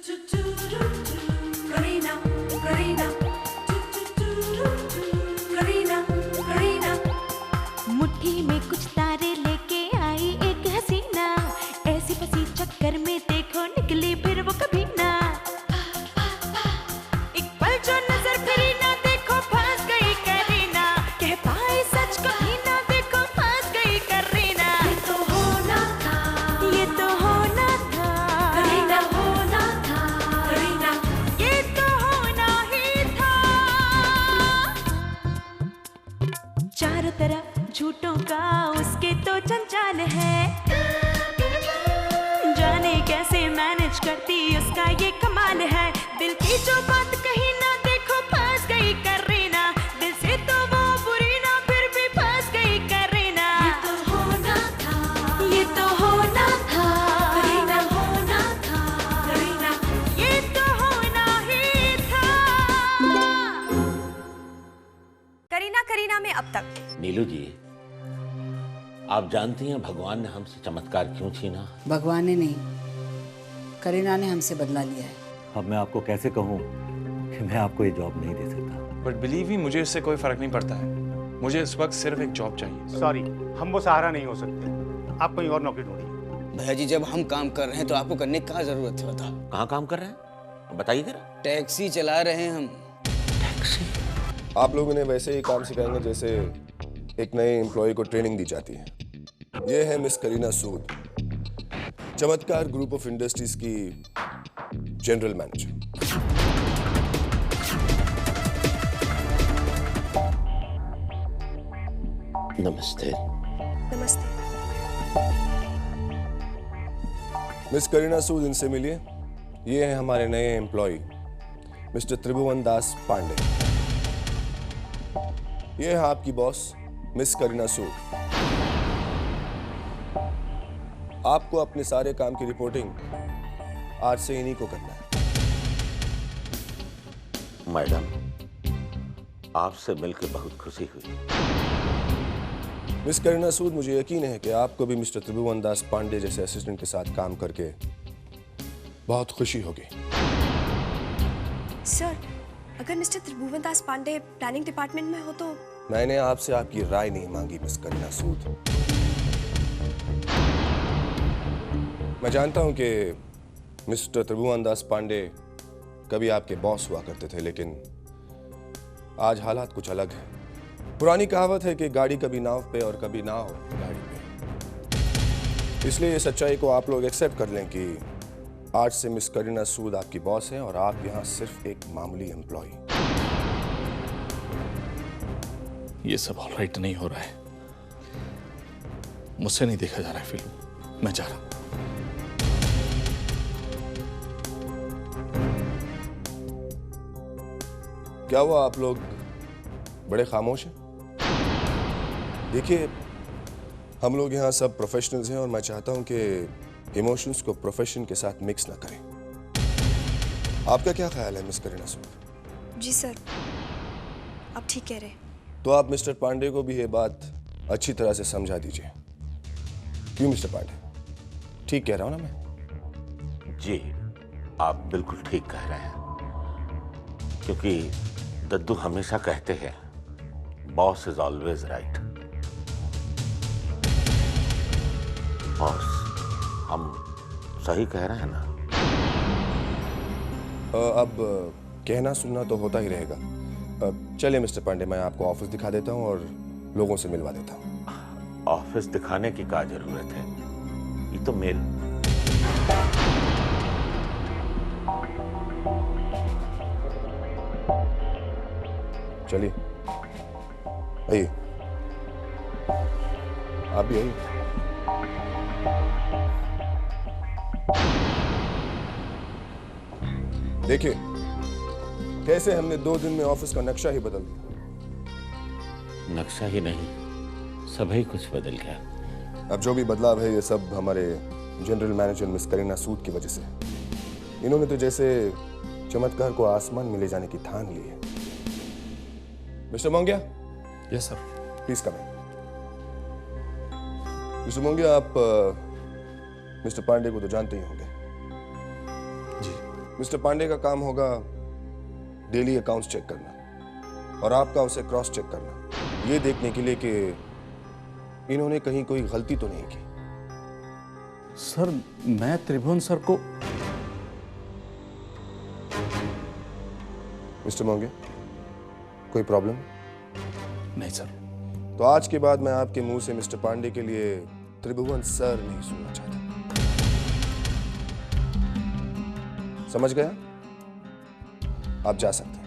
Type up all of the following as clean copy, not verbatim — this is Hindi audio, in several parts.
करीना करीना करीना करीना मुट्ठी में कुछ तारे लेके आई एक हसीना, ऐसी फंसी चक्कर में देखो निकली फिर वो कभी ना। एक पल जो नजर फिरी ना देखो फंस गई करीना, कह पाए सच कभी ना देखो फंस गई करीना। ये तो होना था, ये तो होना था करीना होना था, करीना ये तो होना ही था। चारों तरफ झूठों का उसके तो जंजाल है, जाने कैसे मैनेज करती उसका ये कमाल है। दिल की जो बात कही ना देखो फंस गई करीना, दिल से तो वो बुरी ना फिर भी फंस गई करीना। ये तो होना था, ये तो होना था करीना होना था, करीना ये तो होना ही था। करीना करीना में अब तक नीलू जी, आप जानती हैं भगवान ने हमसे चमत्कार क्यों छीना? भगवान ने नहीं, करीना ने हमसे बदला लिया है। अब मैं आपको कैसे कहूँ कि मैं आपको ये जॉब नहीं दे सकता। बट बिलीव मी, मुझे इससे कोई फर्क नहीं पड़ता है। मुझे इस वक्त सिर्फ एक जॉब चाहिए। सॉरी, हम वो सहारा नहीं हो सकते। आप कोई और नौकरी ढूंढिए। भैया जी, जब हम काम कर रहे हैं तो आपको करने की क्या जरूरत है? बताओ। कहाँ काम कर रहे हैं बताइए जरा। टैक्सी चला रहे हैं हम। टैक्सी? आप लोग इन्हें वैसे ही काम सिखाएंगे जैसे एक नए एम्प्लॉय को ट्रेनिंग दी जाती है। ये है मिस करीना सूद, चमत्कार ग्रुप ऑफ इंडस्ट्रीज की जनरल मैनेजर। नमस्ते। नमस्ते। मिस करीना सूद, इनसे मिलिए। ये है हमारे नए एम्प्लॉय मिस्टर त्रिभुवन दास पांडे। ये है आपकी बॉस मिस करीना सूद। आपको अपने सारे काम की रिपोर्टिंग आज से इन्हीं को करना है। मैडम, आपसे मिलकर बहुत खुशी हुई। मिस करीना सूद, मुझे यकीन है कि आपको भी मिस्टर त्रिभुवन दास पांडे जैसे असिस्टेंट के साथ काम करके बहुत खुशी होगी। सर, अगर मिस्टर त्रिभुवन दास पांडे प्लानिंग डिपार्टमेंट में हो तो? मैंने आपसे आपकी राय नहीं मांगी मिस करीना सूद। मैं जानता हूं कि मिस्टर त्रिभुवन दास पांडे कभी आपके बॉस हुआ करते थे, लेकिन आज हालात कुछ अलग है। पुरानी कहावत है कि गाड़ी कभी नाव पे और कभी नाव गाड़ी पे। इसलिए ये सच्चाई को आप लोग एक्सेप्ट कर लें कि आज से मिस करीना सूद आपकी बॉस हैं और आप यहां सिर्फ एक मामूली एम्प्लॉय। ये सब ऑलराइट नहीं हो रहा है। मुझसे नहीं देखा जा रहा है फिल्म। मैं जा रहा हूं। क्या हुआ, आप लोग बड़े खामोश हैं? देखिए, हम लोग यहाँ सब प्रोफेशनल्स हैं और मैं चाहता हूँ कि इमोशंस को प्रोफेशन के साथ मिक्स ना करें। आपका क्या ख्याल है मिस करीना सूद? जी सर, आप ठीक कह रहे हैं। तो आप मिस्टर पांडे को भी ये बात अच्छी तरह से समझा दीजिए। क्यों मिस्टर पांडे, ठीक कह रहा हूं ना मैं? जी, आप बिल्कुल ठीक कह रहे हैं, क्योंकि दद्दू हमेशा कहते हैं boss is always right. Boss, हम सही कह रहे हैं ना? अब कहना सुनना तो होता ही रहेगा। चलिए मिस्टर पांडे, मैं आपको ऑफिस दिखा देता हूं और लोगों से मिलवा देता हूं। ऑफिस दिखाने की क्या जरूरत है? ये तो मेरे चलिए, आइए। आप भी आइए। देखिए कैसे हमने 2 दिन में ऑफिस का नक्शा ही बदल दिया। नक्शा ही नहीं, सभी कुछ बदल गया। अब जो भी बदलाव है ये सब हमारे जनरल मैनेजर मिस करीना सूद की वजह से। इन्होंने तो जैसे चमत्कार को आसमान में ले जाने की ठान ली है। Mister Mongia. Yes sir. Please come in. Mister Mongia, आप मिस्टर पांडे को तो जानते ही होंगे। जी। मिस्टर पांडे का काम होगा डेली अकाउंट्स चेक करना और आपका उसे क्रॉस चेक करना, ये देखने के लिए कि इन्होंने कहीं कोई गलती तो नहीं की। सर मैं त्रिभुवन सर को मिस्टर मोंगे, कोई प्रॉब्लम? नहीं सर। तो आज के बाद मैं आपके मुंह से मिस्टर पांडे के लिए त्रिभुवन सर नहीं सुनना चाहता। समझ गया? आप जा सकते हैं।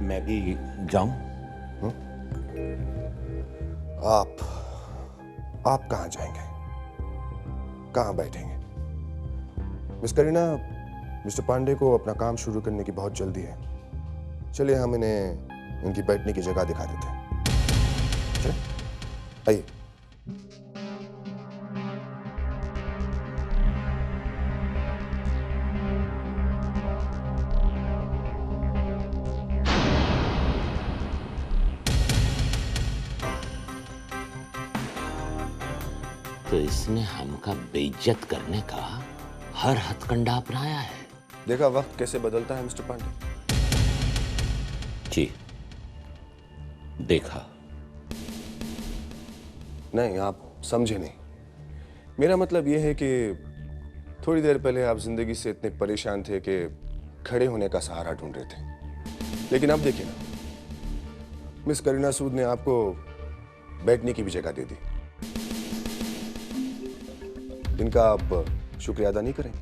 मैं भी जाऊं? आप कहां जाएंगे? कहां बैठेंगे? मिस करीना, मिस्टर पांडे को अपना काम शुरू करने की बहुत जल्दी है। चलिए हम इन्हें इनकी बैठने की जगह दिखा देते हैं। चलिए, आइए। तो इसने हमका बेइज्जत करने का हर हथकंडा अपनाया है। देखा वक्त कैसे बदलता है मिस्टर पांडे? जी देखा। नहीं, आप समझे नहीं। मेरा मतलब यह है कि थोड़ी देर पहले आप जिंदगी से इतने परेशान थे कि खड़े होने का सहारा ढूंढ रहे थे, लेकिन अब देखिए ना, मिस करीना सूद ने आपको बैठने की भी जगह दे दी। इनका आप शुक्रिया अदा नहीं करेंगे?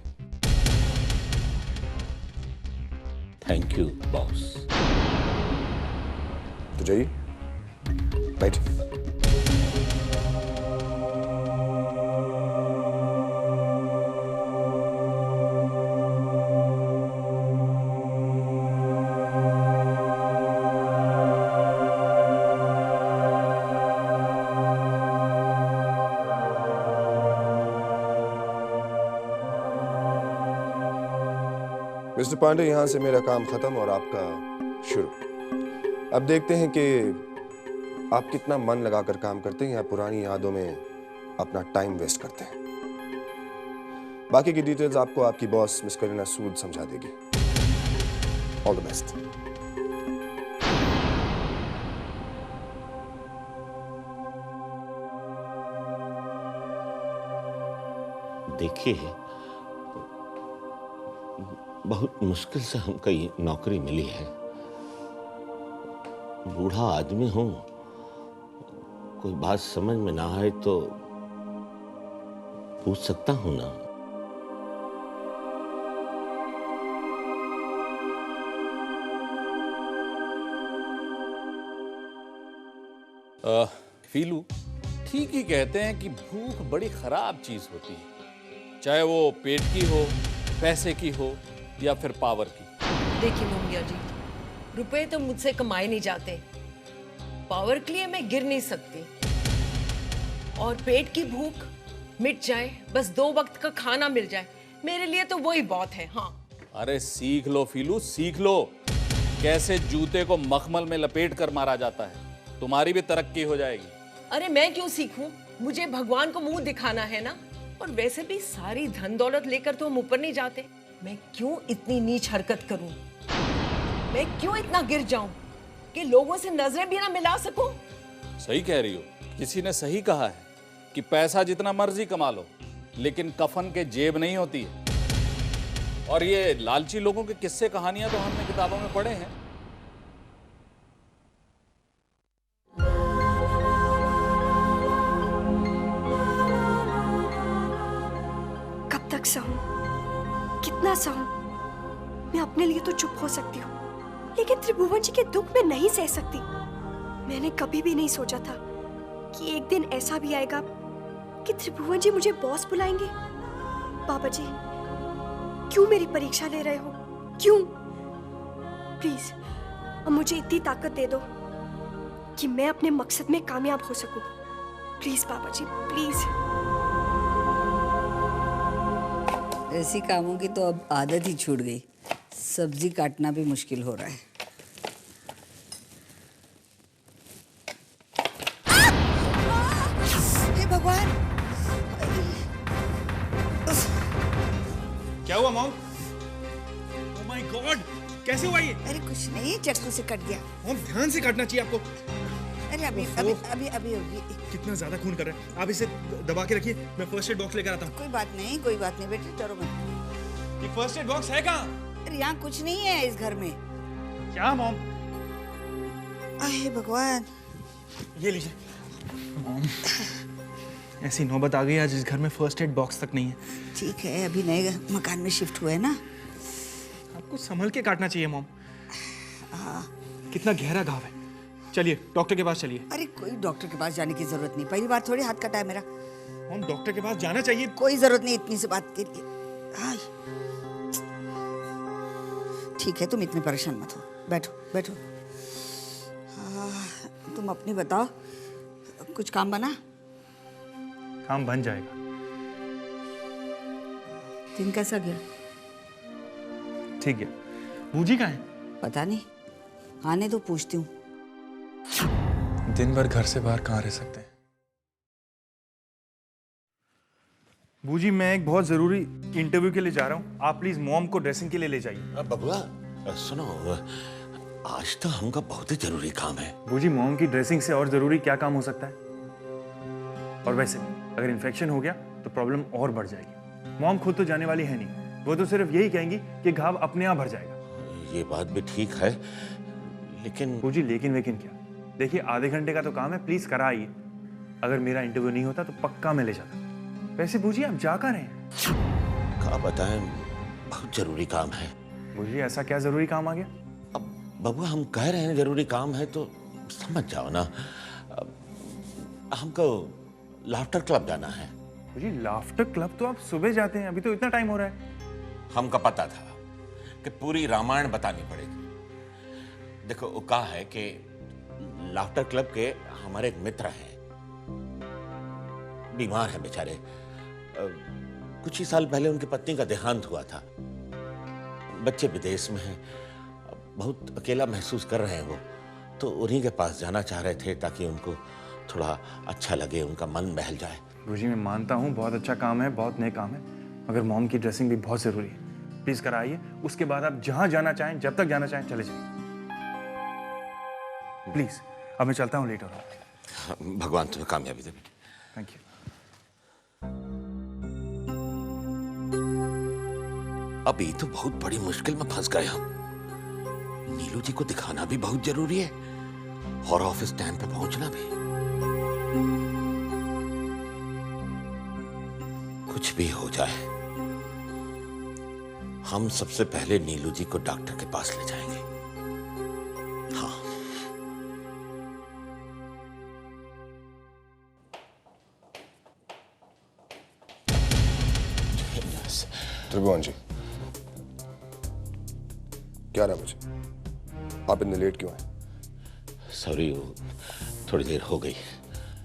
Thank you boss. तो जाइए, बैठिए। मिस्टर पांडे, यहां से मेरा काम खत्म और आपका शुरू। अब देखते हैं कि आप कितना मन लगाकर काम करते हैं या पुरानी यादों में अपना टाइम वेस्ट करते हैं। बाकी की डिटेल्स आपको आपकी बॉस मिस करीना सूद समझा देगी। All the best. देखिए, बहुत मुश्किल से हमको ये नौकरी मिली है। बूढ़ा आदमी हूं, कोई बात समझ में ना आए तो पूछ सकता हूं ना। फीलू ठीक ही कहते हैं कि भूख बड़ी खराब चीज होती है, चाहे वो पेट की हो, पैसे की हो या फिर पावर की। देखिए मोंगिया जी, रुपए तो मुझसे कमाए नहीं जाते, पावर के लिए मैं गिर नहीं सकती, और पेट की भूख मिट जाए, बस 2 वक्त का खाना मिल जाए, मेरे लिए तो वही बहुत है। हाँ, अरे सीख लो फीलू, सीख लो कैसे जूते को मखमल में लपेट कर मारा जाता है, तुम्हारी भी तरक्की हो जाएगी। अरे मैं क्यों सीखूं, मुझे भगवान को मुंह दिखाना है ना। और वैसे भी सारी धन दौलत लेकर तो हम ऊपर नहीं जाते, मैं क्यों इतनी नीच हरकत करूं, मैं क्यों इतना गिर जाऊं कि लोगों से नजरें भी ना मिला सकूं। सही कह रही हो, किसी ने सही कहा है कि पैसा जितना मर्जी कमा लो, लेकिन कफन के जेब नहीं होती है। और ये लालची लोगों के किस्से कहानियां तो हमने किताबों में पढ़े हैं। कब तक सहूं, कितना सहूं? मैं अपने लिए तो चुप हो सकती हूँ, लेकिन त्रिभुवन जी के दुख में नहीं सह सकती। मैंने कभी भी नहीं सोचा था कि एक दिन ऐसा भी आएगा कि त्रिभुवन जी मुझे बॉस बुलाएंगे। बाबा जी, क्यों मेरी परीक्षा ले रहे हो? क्यों? प्लीज अब मुझे इतनी ताकत दे दो कि मैं अपने मकसद में कामयाब हो सकूं। Please Baba ji, please. ऐसी कामों की तो अब आदत ही छूट गई, सब्जी काटना भी मुश्किल हो रहा है। हे भगवान, हुआ मॉम? ओह माय गॉड, कैसे हुआ ये? अरे कुछ नहीं, चाकू से कट गया। मॉम ध्यान से काटना चाहिए आपको। अरे अभी ओहो। अभी अभी अभी कितना ज्यादा खून कर रहा है। आप इसे दबा के रखिए, मैं फर्स्ट एड बॉक्स लेकर आता हूँ। कोई बात नहीं बेटे, डरो मत। ये फर्स्ट एड बॉक्स है कहाँ? अरे यहाँ कुछ नहीं है इस घर में। क्या मॉम? अरे भगवान। ये लीजिए। मॉम, ऐसी नौबत आ गई आज इस घर में फर्स्ट एड बॉक्स तक नहीं है। ठीक है, अभी नए मकान में शिफ्ट हुए ना। आपको संभल के काटना चाहिए मॉम। कितना गहरा घाव है। चलिए डॉक्टर के पास चलिए। अरे कोई डॉक्टर के पास जाने की जरूरत नहीं, पहली बार थोड़ी हाथ कटा है मेरा। मॉम डॉक्टर के पास जाना चाहिए। कोई जरूरत नहीं इतनी सी बात के लिए। हाय। ठीक है, तुम इतने परेशान मत हो, बैठो बैठो। तुम अपनी बताओ, कुछ काम बना? काम बन जाएगा। दिन कैसा गया? ठीक है। बूजी कहाँ है? पता नहीं, आने तो पूछती हूँ। दिन भर घर से बाहर कहाँ रह सकते हैं? बूजी, मैं एक बहुत जरूरी इंटरव्यू के लिए जा रहा हूँ। आप प्लीज मॉम को ड्रेसिंग के लिए ले जाइए। बबुआ सुनो, आज तो हमका बहुत ही जरूरी काम है। बूजी, मॉम की ड्रेसिंग से और जरूरी क्या काम हो सकता है? और वैसे अगर इन्फेक्शन हो गया तो प्रॉब्लम और बढ़ जाएगी। मॉम खुद तो जाने वाली है नहीं, वो तो सिर्फ यही कहेंगी कि घाव अपने आप भर जाएगा। ये बात भी ठीक है, लेकिन बूजी लेकिन क्या? देखिए आधे घंटे का तो काम है, प्लीज कराइए। अगर मेरा इंटरव्यू नहीं होता तो पक्का मैं ले जाता। वैसे बूजी आप जा कहाँ रहे हैं? क्या बताएं, बहुत जरूरी काम है। बूजी ऐसा क्या जरूरी काम आ गया? अब बबुआ हम कह रहे हैं जरूरी काम है तो समझ जाओ ना। हमको लाफ्टर क्लब जाना है। बूजी लाफ्टर क्लब तो आप सुबह जाते हैं, अभी तो इतना टाइम हो रहा है। हमको पता था कि पूरी रामायण बतानी पड़ेगी। देखो वो कहा है कि लाफ्टर क्लब के हमारे एक मित्र हैं, बीमार हैं बेचारे। कुछ ही साल पहले उनकी पत्नी का देहांत हुआ था। बच्चे विदेश में हैं, बहुत अकेला महसूस कर रहे हैं वो, तो उन्हीं के पास जाना चाह रहे थे ताकि उनको थोड़ा अच्छा लगे, उनका मन बहल जाए। गुरुजी मैं मानता हूँ बहुत अच्छा काम है, बहुत नए काम है, मगर मॉम की ड्रेसिंग भी बहुत जरूरी है। प्लीज कराइए, उसके बाद आप जहां जाना चाहें, जब तक जाना चाहें चले जाइए प्लीज। अब मैं चलता हूँ, लेट हो रहा हूँ। भगवान तुम्हें कामयाबी दे। Thank you. अभी तो बहुत बड़ी मुश्किल में फंस गए हम। नीलू जी को दिखाना भी बहुत जरूरी है और ऑफिस टाइम पे पहुंचना भी। कुछ भी हो जाए, हम सबसे पहले नीलू जी को डॉक्टर के पास ले जाएंगे। हाँ। त्रिभुवन जी, क्या रहा मुझे? आप इतने लेट क्यों आए? सॉरी, थोड़ी देर हो गई।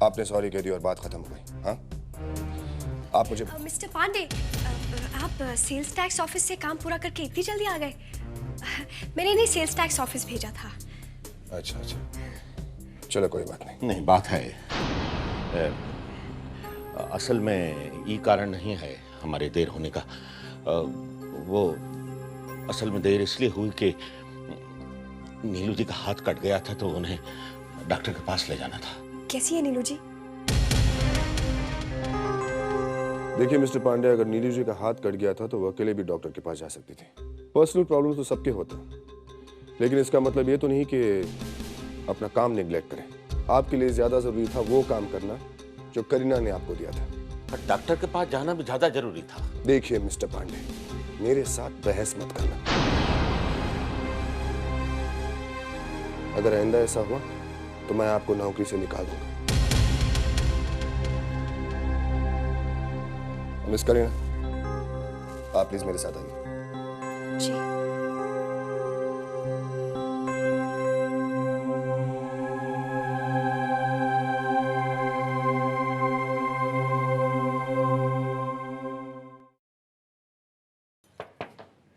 आपने सॉरी कह दी और बात खत्म हो गई। हाँ, आप मुझे मिस्टर पांडे, आप सेल्स टैक्स ऑफिस से काम पूरा करके इतनी जल्दी आ गए? मैंने नहीं सेल्स टैक्स ऑफिस भेजा था। अच्छा अच्छा, चलो कोई बात नहीं। नहीं, बात है असल में ये कारण नहीं है हमारे देर होने का। वो असल में देर इसलिए हुई कि नीलू जी का हाथ कट गया था तो उन्हें डॉक्टर के पास ले जाना था। कैसी है नीलू जी? देखिए मिस्टर पांडे, अगर नीलू जी का हाथ कट गया था तो वो अकेले भी डॉक्टर के पास जा सकती थी। पर्सनल प्रॉब्लम तो सबके होते हैं, लेकिन इसका मतलब ये तो नहीं कि अपना काम नेग्लेक्ट करें। आपके लिए ज्यादा जरूरी था वो काम करना जो करीना ने आपको दिया था। पर डॉक्टर के पास जाना भी ज्यादा जरूरी था। देखिए मिस्टर पांडे, मेरे साथ बहस मत करना। अगर आइंदा ऐसा हुआ तो मैं आपको नौकरी से निकाल दूंगा। मिस करीना, आप प्लीज मेरे साथ आइए। जी।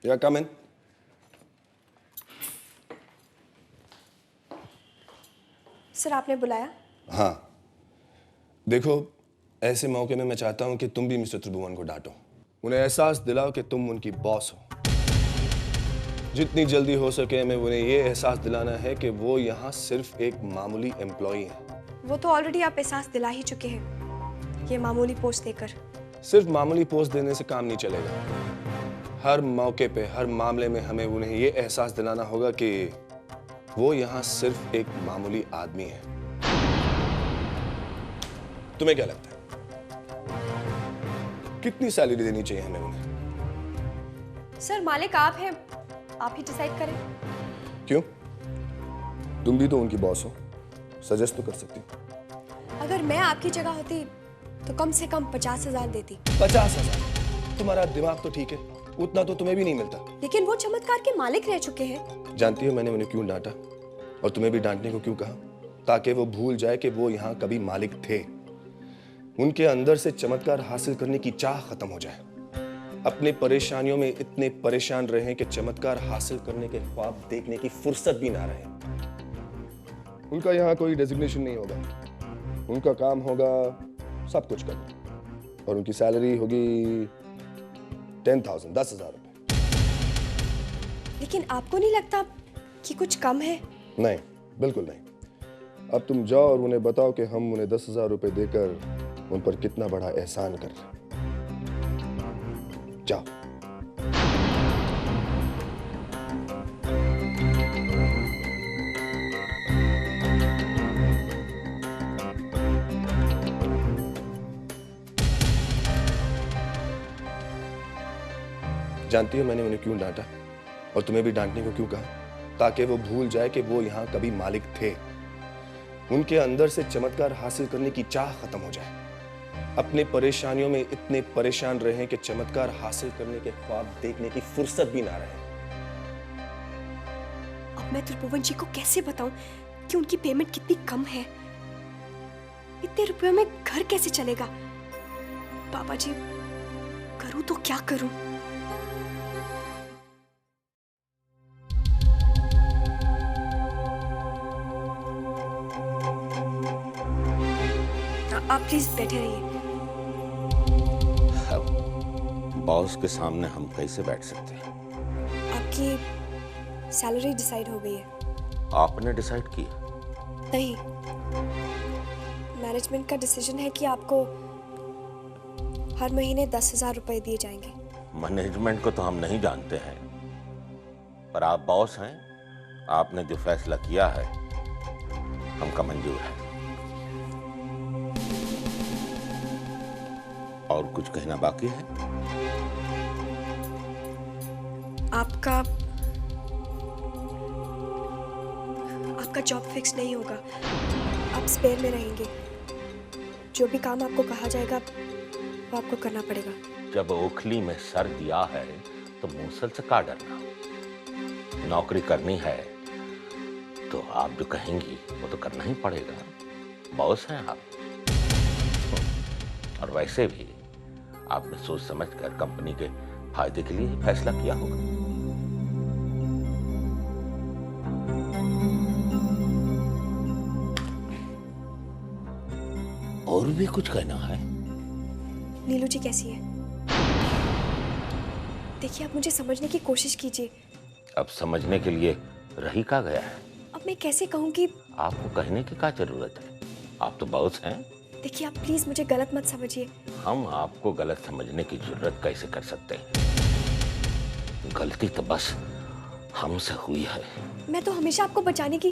या कम इन। सर, आपने बुलाया? हाँ, देखो ऐसे मौके में मैं चाहता हूं कि तुम भी मिस्टर त्रिभुवन को डांटो। उन्हें एहसास दिलाओ कि तुम उनकी बॉस हो। जितनी जल्दी हो सके हमें उन्हें यह एहसास दिलाना है कि वो यहाँ सिर्फ एक मामूली एम्प्लॉई है। वो तो ऑलरेडी आप एहसास दिला ही चुके हैं, ये मामूली पोस्ट देकर। सिर्फ मामूली पोस्ट देने से काम नहीं चलेगा। हर मौके पे, हर मामले में हमें उन्हें यह एहसास दिलाना होगा कि वो यहाँ सिर्फ एक मामूली आदमी है। तुम्हें क्या लगता है कितनी सैलरी देनी चाहिए हमें उन्हें? सर मालिक आप हैं, आप ही डिसाइड करें। क्यों? तुम भी तो उनकी बॉस हो, सजेस्ट तो कर सकती हो। अगर मैं आपकी जगह होती तो कम से कम 50,000 देती। 50,000? तुम्हारा दिमाग तो ठीक है, उतना तो तुम्हें भी नहीं मिलता। लेकिन वो चमत्कार के मालिक रह चुके हैं। जानती हो मैंने उन्हें क्यों डांटा और तुम्हें भी डांटने को क्यों कहा? ताकि वो भूल जाए कि वो यहाँ कभी मालिक थे। उनके अंदर से चमत्कार हासिल करने की चाह खत्म हो जाए। अपनी परेशानियों में इतने परेशान रहें कि चमत्कार हासिल करने के ख्वाब देखने की फुर्सत भी ना रहे। उनका यहाँ कोई डेजिग्नेशन नहीं होगा, उनका काम होगा सब कुछ करना, और उनकी सैलरी होगी 10,000, 10,000 रुपए। लेकिन आपको नहीं लगता कि कुछ कम है? नहीं, बिल्कुल नहीं। अब तुम जाओ और उन्हें बताओ कि हम उन्हें 10,000 रुपए देकर उन पर कितना बड़ा एहसान कर रहे हैं। जाओ। जानती हो मैंने उन्हें क्यों डांटा और तुम्हें भी डांटने को क्यों कहा? ताकि वो भूल जाए कि वो यहाँ कभी मालिक थे। उनके अंदर से चमत्कार हासिल करने की चाह खत्म हो जाए। अपने परेशानियों में इतने परेशान रहें कि चमत्कार हासिल करने के ख्वाब देखने की फुर्सत भी ना रहे। अब मैं त्रिभुवन जी को कैसे बताऊं कि उनकी पेमेंट कितनी कम है? इतने रुपयों में घर कैसे चलेगा? बाबा जी, करूं तो क्या करूं? आप प्लीज बैठे रहिए। बॉस के सामने हम कैसे बैठ सकते हैं? आपकी सैलरी डिसाइड हो गई है। आपने डिसाइड किया? नहीं, मैनेजमेंट का डिसीजन है कि आपको हर महीने 10,000 रुपए दिए जाएंगे। मैनेजमेंट को तो हम नहीं जानते हैं, पर आप बॉस हैं, आपने जो फैसला किया है हमका मंजूर है। और कुछ कहना बाकी है? आपका जॉब फिक्स नहीं होगा, आप स्पेयर में रहेंगे। जो भी काम आपको कहा जाएगा वो आपको करना पड़ेगा। जब ओखली में सर दिया है तो मूसल से का डरना? नौकरी करनी है तो आप जो कहेंगी वो तो करना ही पड़ेगा, बॉस हैं आप। और वैसे भी आपने सोच समझकर कंपनी के फायदे के लिए फैसला किया होगा। और भी कुछ कहना है? नीलू जी कैसी है? देखिए, आप मुझे समझने की कोशिश कीजिए। अब समझने के लिए रही का गया है। अब मैं कैसे कहूँ कि आपको कहने की क्या जरूरत है? आप तो बॉस हैं। देखिए, आप प्लीज मुझे गलत मत समझिए। हम आपको गलत समझने की जरूरत कैसे कर सकते हैं? गलती तो बस हमसे हुई है। मैं तो हमेशा आपको बचाने की।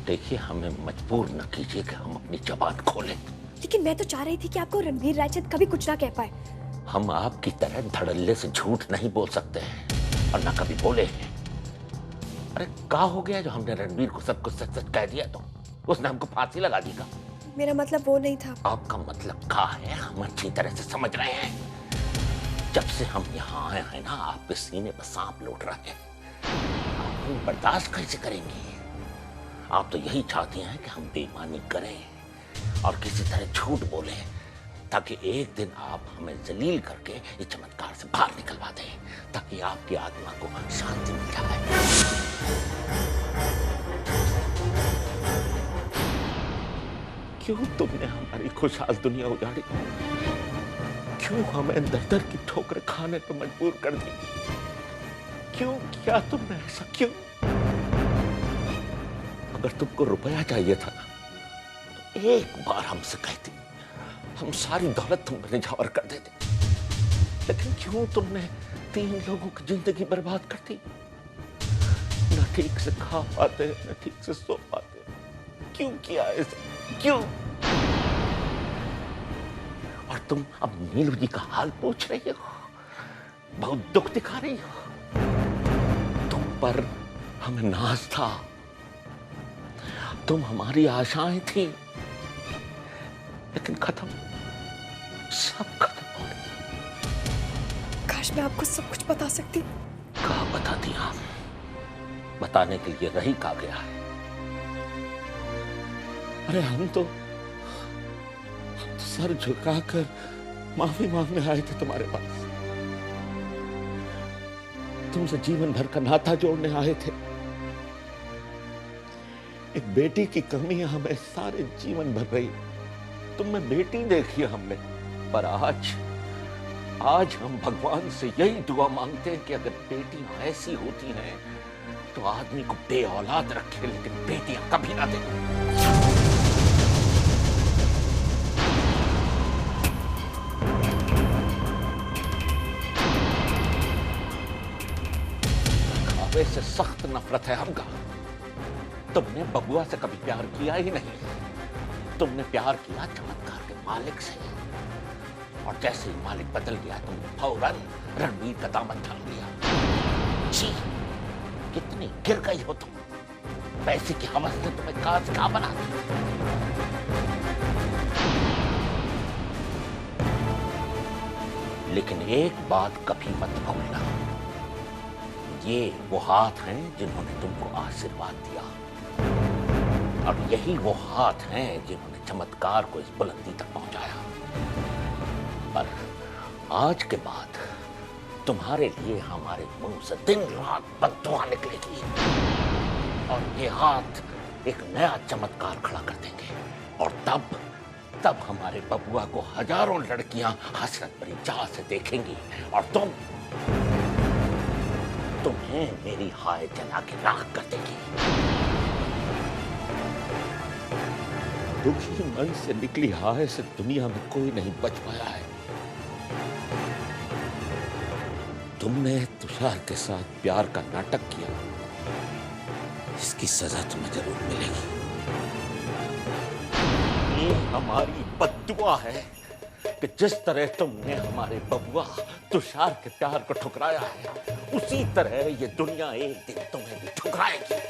देखिए, हमें मजबूर न कीजिए कि हम अपनी जबान खोलें। लेकिन मैं तो चाह रही थी कि आपको रणवीर रायचंद कभी कुछ ना कह पाए। हम आपकी तरह धड़ल्ले से झूठ नहीं बोल सकते हैं और ना कभी बोले हैं। अरे क्या हो गया जो हमने रणवीर को सब कुछ सच सच कह दिया तो उसने हमको फांसी लगा दी का? मेरा मतलब वो नहीं था। आपका मतलब क्या है हम अच्छी तरह से समझ रहे हैं। जब से हम यहाँ आए हैं ना, आपके सीने पर सांप लौट रहे हैं। आप हम बर्दाश्त कैसे करेंगे? आप तो यही चाहती हैं कि हम बेईमानी करें और किसी तरह झूठ बोलें ताकि एक दिन आप हमें जलील करके इस चमत्कार से बाहर निकलवा दें, ताकि आपकी आत्मा को शांति मिल जाए। क्यों तुमने हमारी खुशहाल दुनिया उजाड़ी? क्यों हमें दर दर की ठोकर खाने पर मजबूर कर दी? क्यों किया तुमने ऐसा, क्यों? अगर तुमको रुपया चाहिए था ना, तो एक बार हमसे कहती, हम सारी दौलत तुम पर न्यौछावर कर देते। लेकिन क्यों तुमने 3 लोगों की जिंदगी बर्बाद कर दी? न ठीक से खा पाते, न ठीक से सो पाते। क्यों किया ऐसा, क्यों? और तुम अब नीलू जी का हाल पूछ रही हो, बहुत दुख दिखा रही हो। तुम पर हमें नाज था, तुम हमारी आशाएं थी, लेकिन खत्म, सब खत्म हो गया। काश मैं आपको सब कुछ बता सकती। कहा बता दिया, बताने के लिए रही का गया है। अरे हम तो सर झुकाकर माफी मांगने आए थे तुम्हारे पास, तुमसे जीवन भर का नाता जोड़ने आए थे। एक बेटी की कमी हमें सारे जीवन भर रही, तुम में बेटी देखी हमने। पर आज हम भगवान से यही दुआ मांगते हैं कि अगर बेटियां ऐसी होती हैं तो आदमी को बे औलाद रखे, लेकिन बेटियां कभी ना दे। खावे से सख्त नफरत है हमका। तुमने बबुआ से कभी प्यार किया ही नहीं, तुमने प्यार किया चमत्कार के मालिक से, और जैसे ही मालिक बदल गया तुमने फौरन रणवीर का दामन थाम लिया। जी, कितनी गिर गई हो तुम, पैसे की हवस ने तुम्हें काज का बना दिया। लेकिन एक बात कभी मत भूलना, ये वो हाथ हैं जिन्होंने तुमको आशीर्वाद दिया, और यही वो हाथ हैं जिन्होंने चमत्कार को इस बुलंदी तक पहुंचाया। पर आज के बाद तुम्हारे लिए हमारे मुंह से दिन रात बद्दुआ निकलेगी, और ये हाथ एक नया चमत्कार खड़ा कर देंगे। और तब हमारे बबुआ को हजारों लड़कियां हसरत भरी चाह से देखेंगी, और तुम्हें मेरी हाय जला के राख कर देगी। दुखी मन से निकली हाय से दुनिया में कोई नहीं बच पाया है। तुमने तुषार के साथ प्यार का नाटक किया, इसकी सजा तुम्हें जरूर मिलेगी। ये हमारी बद्दुआ है कि जिस तरह तुमने हमारे बबुआ तुषार के प्यार को ठुकराया है, उसी तरह ये दुनिया एक दिन तुम्हें भी ठुकराएगी।